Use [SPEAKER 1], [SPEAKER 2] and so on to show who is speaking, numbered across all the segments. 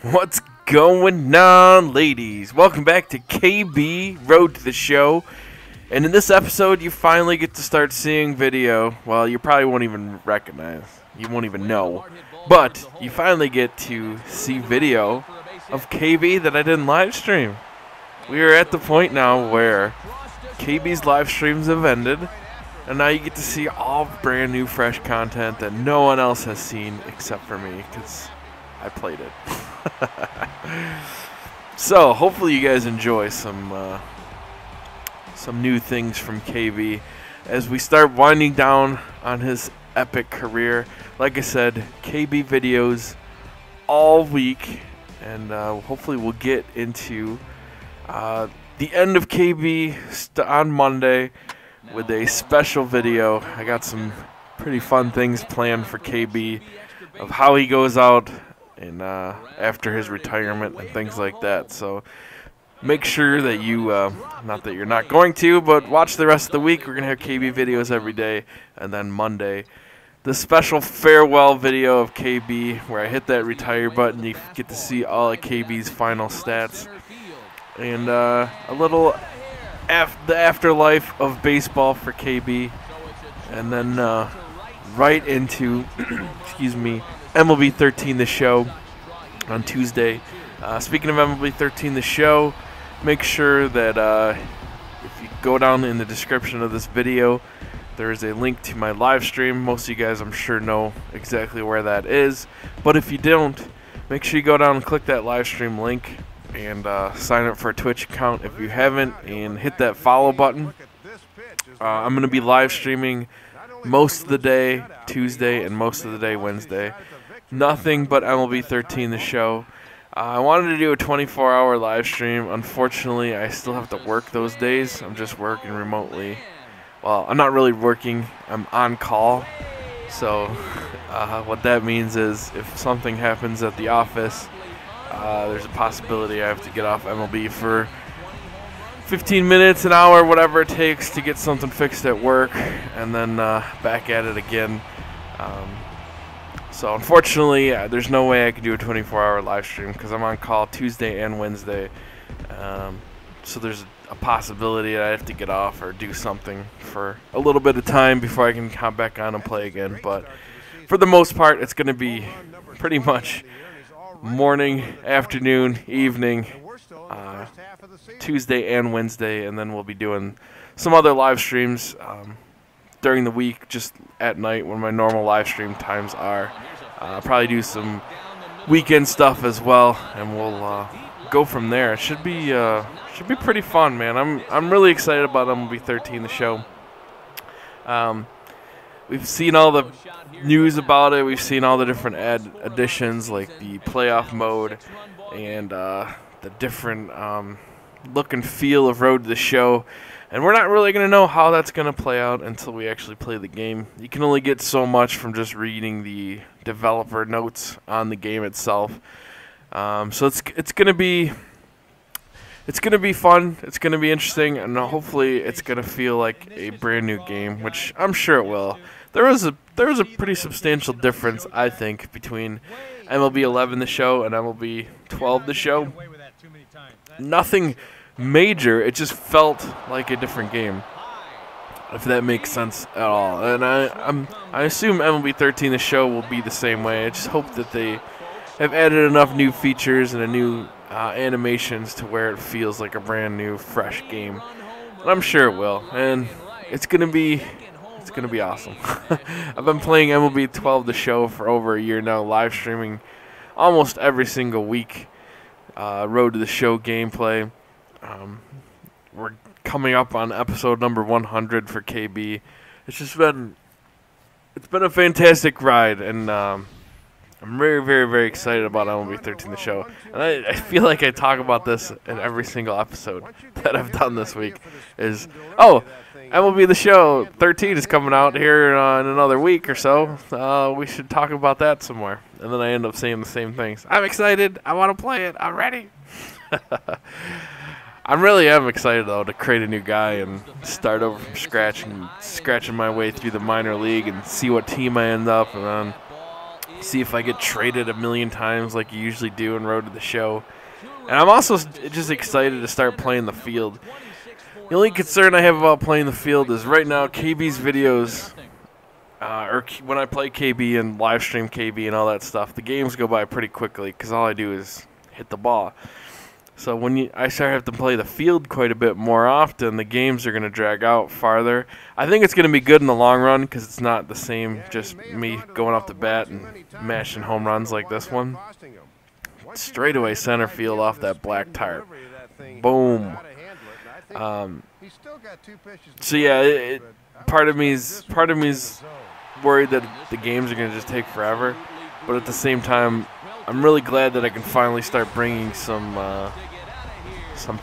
[SPEAKER 1] What's going on, ladies? Welcome back to KB Road to the Show. And in this episode, you finally get to start seeing video. Well, you probably won't even recognize. You won't even know. But you finally get to see video of KB that I didn't live stream. We are at the point now where KB's live streams have ended. And now you get to see all brand new, fresh content that no one else has seen except for me, because I played it. So hopefully you guys enjoy some new things from KB as we start winding down on his epic career. Like I said, KB videos all week, and hopefully we'll get into the end of KB on Monday with a special video. I got some pretty fun things planned for KB of how he goes out and after his retirement and things like that. So make sure that you, not that you're not going to, but watch the rest of the week. We're going to have KB videos every day, and then Monday, the special farewell video of KB where I hit that retire button. You get to see all of KB's final stats and a little the afterlife of baseball for KB, and then right into excuse me, MLB 13 the show on Tuesday. Speaking of MLB 13 the show, make sure that if you go down in the description of this video, there is a link to my live stream. Most of you guys, I'm sure, know exactly where that is, but if you don't, make sure you go down and click that live stream link and sign up for a Twitch account if you haven't, and hit that follow button. I'm going to be live streaming most of the day Tuesday and most of the day Wednesday. Nothing but MLB 13 the show. I wanted to do a 24-hour live stream. Unfortunately, I still have to work those days. I'm just working remotely. Well, I'm not really working. I'm on call. So what that means is if something happens at the office, there's a possibility I have to get off MLB for 15 minutes, an hour, whatever it takes to get something fixed at work, and then back at it again. So unfortunately, there's no way I can do a 24-hour live stream because I'm on call Tuesday and Wednesday. So there's a possibility that I have to get off or do something for a little bit of time before I can come back on and play again. But for the most part, it's going to be pretty much morning, afternoon, evening, Tuesday and Wednesday, and then we'll be doing some other live streams during the week, just at night when my normal live stream times are. Probably do some weekend stuff as well, and we'll go from there. It should be pretty fun, man. I'm really excited about MLB 13 the show. We've seen all the news about it. We've seen all the different additions, like the playoff mode and the different look and feel of Road to the Show. And we're not really going to know how that's going to play out until we actually play the game. You can only get so much from just reading the developer notes on the game itself. So it's going to be fun. It's going to be interesting, and hopefully it's going to feel like a brand new game, which I'm sure it will. There was a pretty substantial difference, I think, between MLB 11 the show and MLB 12 the show. Nothing major. It just felt like a different game, if that makes sense at all. And I assume MLB 13 the show will be the same way. I just hope that they have added enough new features and a new animations to where it feels like a brand new, fresh game. And I'm sure it will, and it's gonna be awesome. I've been playing MLB 12 the show for over a year now, live streaming almost every single week. Road to the Show gameplay. We're coming up on episode number 100 for KB. It's been a fantastic ride, and I'm very, very, very excited about MLB 13 the show. And I feel like I talk about this in every single episode that I've done this week. MLB the show 13 is coming out here in another week or so. We should talk about that some more. And then I end up saying the same things. I'm excited. I want to play it. I'm ready. I really am excited, though, to create a new guy and start over from scratch and scratching my way through the minor league and see what team I end up. And then see if I get traded a million times like you usually do in Road to the Show. And I'm also just excited to start playing the field. The only concern I have about playing the field is right now KB's videos, or when I play KB and live stream KB and all that stuff, the games go by pretty quickly because all I do is hit the ball. So when I start having to play the field quite a bit more often, the games are going to drag out farther. I think it's going to be good in the long run because it's not the same just me going off the bat and mashing home runs like this one. Straightaway center field off that black tarp. Boom. So yeah, part of me's worried that the games are going to just take forever, but at the same time, I'm really glad that I can finally start bringing some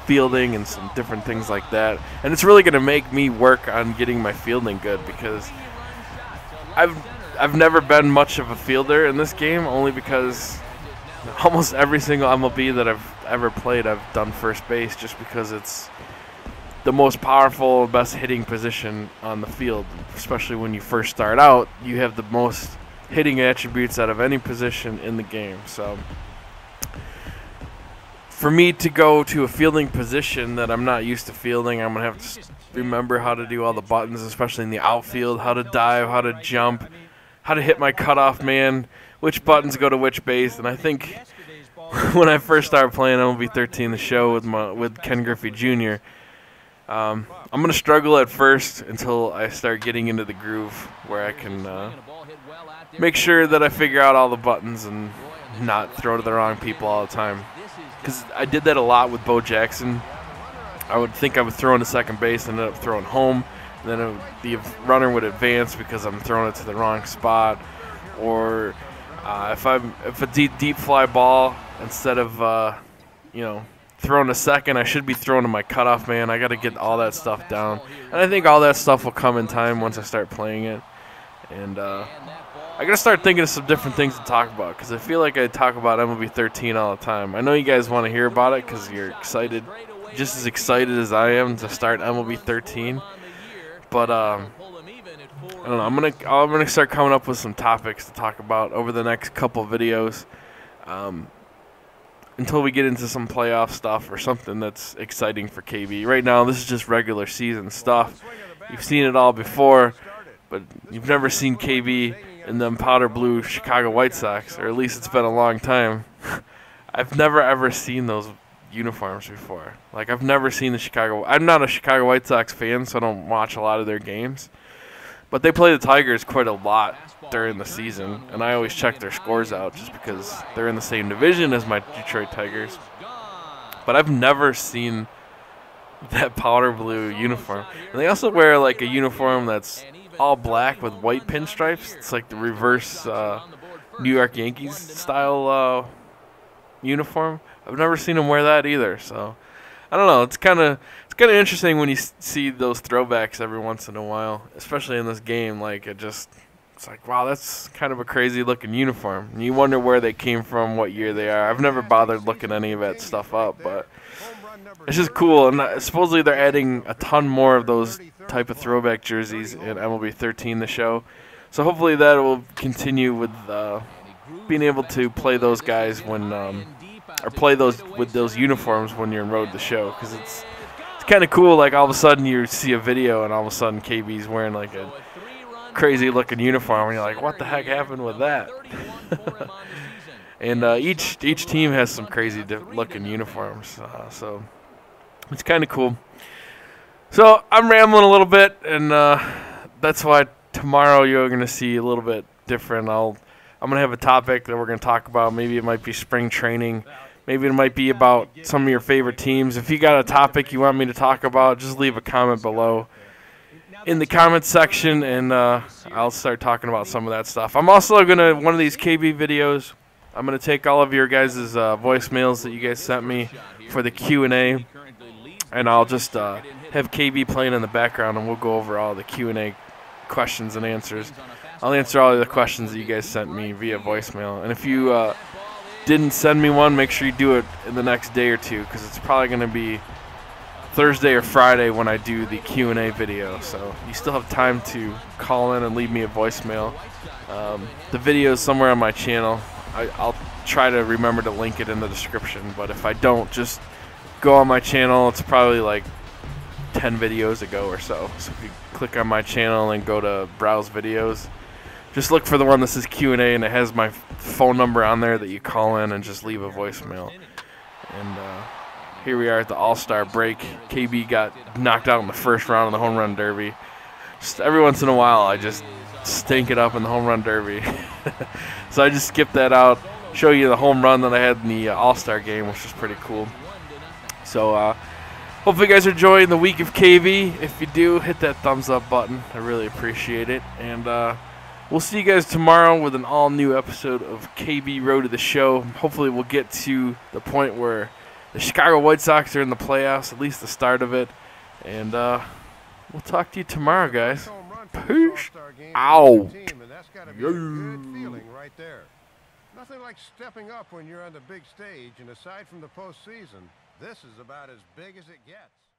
[SPEAKER 1] fielding and some different things like that. And it's really going to make me work on getting my fielding good because I've never been much of a fielder in this game, only because almost every single MLB that I've ever played, I've done first base just because it's the most powerful, best hitting position on the field. Especially when you first start out, you have the most hitting attributes out of any position in the game. So for me to go to a fielding position that I'm not used to fielding, I'm going to have to remember how to do all the buttons, especially in the outfield, how to dive, how to jump, how to hit my cutoff man, which buttons go to which base. And I think when I first started playing MLB 13 the show with Ken Griffey Jr., I'm going to struggle at first until I start getting into the groove where I can make sure that I figure out all the buttons and not throw to the wrong people all the time. Because I did that a lot with Bo Jackson. I would think I would throw into second base and end up throwing home. And then the runner would advance because I'm throwing it to the wrong spot. Or if a deep fly ball, instead of throwing to second, I should be throwing to my cutoff man. I got to get all that stuff down. And I think all that stuff will come in time once I start playing it. And I got to start thinking of some different things to talk about because I feel like I talk about MLB 13 all the time. I know you guys want to hear about it because you're excited, just as excited as I am to start MLB 13. But I don't know. I'm gonna start coming up with some topics to talk about over the next couple videos. Until we get into some playoff stuff or something that's exciting for KB. Right now, this is just regular season stuff. You've seen it all before, but you've never seen KB in them powder blue Chicago White Sox, or at least it's been a long time. I've never ever seen those uniforms before. Like, I've never seen the Chicago. I'm not a Chicago White Sox fan, so I don't watch a lot of their games. But they play the Tigers quite a lot during the season, and I always check their scores out just because they're in the same division as my Detroit Tigers. But I've never seen that powder blue uniform. And they also wear like a uniform that's all black with white pinstripes. It's like the reverse New York Yankees style uniform. I've never seen them wear that either. So I don't know. It's kind of interesting when you see those throwbacks every once in a while, especially in this game. Like it's like, wow, that's kind of a crazy looking uniform. And you wonder where they came from, what year they are. I've never bothered looking any of that stuff up, but it's just cool. And supposedly they're adding a ton more of those type of throwback jerseys in MLB 13 the show. So hopefully that will continue with being able to play those guys when or play those with those uniforms when you're in Road to the Show, because it's kind of cool. Like all of a sudden you see a video and all of a sudden KB's wearing like a crazy looking uniform and you're like, what the heck happened with that? And each team has some crazy looking uniforms, so it's kind of cool. So I'm rambling a little bit, and that's why tomorrow you're going to see a little bit different. I'm going to have a topic that we're going to talk about. Maybe it might be spring training. Maybe it might be about some of your favorite teams. If you got a topic you want me to talk about, just leave a comment below in the comment section, and I'll start talking about some of that stuff. I'm also going to, one of these KB videos, I'm going to take all of your guys' voicemails that you guys sent me for the Q&A, and I'll just have KB playing in the background, and we'll go over all the Q&A questions and answers. I'll answer all of the questions that you guys sent me via voicemail. And if you didn't send me one, make sure you do it in the next day or two, because it's probably going to be Thursday or Friday when I do the Q&A video. So you still have time to call in and leave me a voicemail. The video is somewhere on my channel. I'll try to remember to link it in the description, but if I don't, just go on my channel. It's probably like 10 videos ago or so. So if you click on my channel and go to browse videos, just look for the one that says Q&A, and it has my phone number on there that you call in and just leave a voicemail. And here we are at the All-Star break. KB got knocked out in the first round of the Home Run Derby. Just every once in a while, I just stink it up in the Home Run Derby. So I just skipped that out, show you the home run that I had in the All-Star game, which is pretty cool. So hopefully you guys are enjoying the week of KB. If you do, hit that thumbs up button. I really appreciate it. And we'll see you guys tomorrow with an all-new episode of KB Road to the Show. Hopefully we'll get to the point where the Chicago White Sox are in the playoffs, at least the start of it. And we'll talk to you tomorrow, guys. Peace out.
[SPEAKER 2] Nothing like stepping up when you're on the big stage, and aside from the postseason, this is about as big as it gets.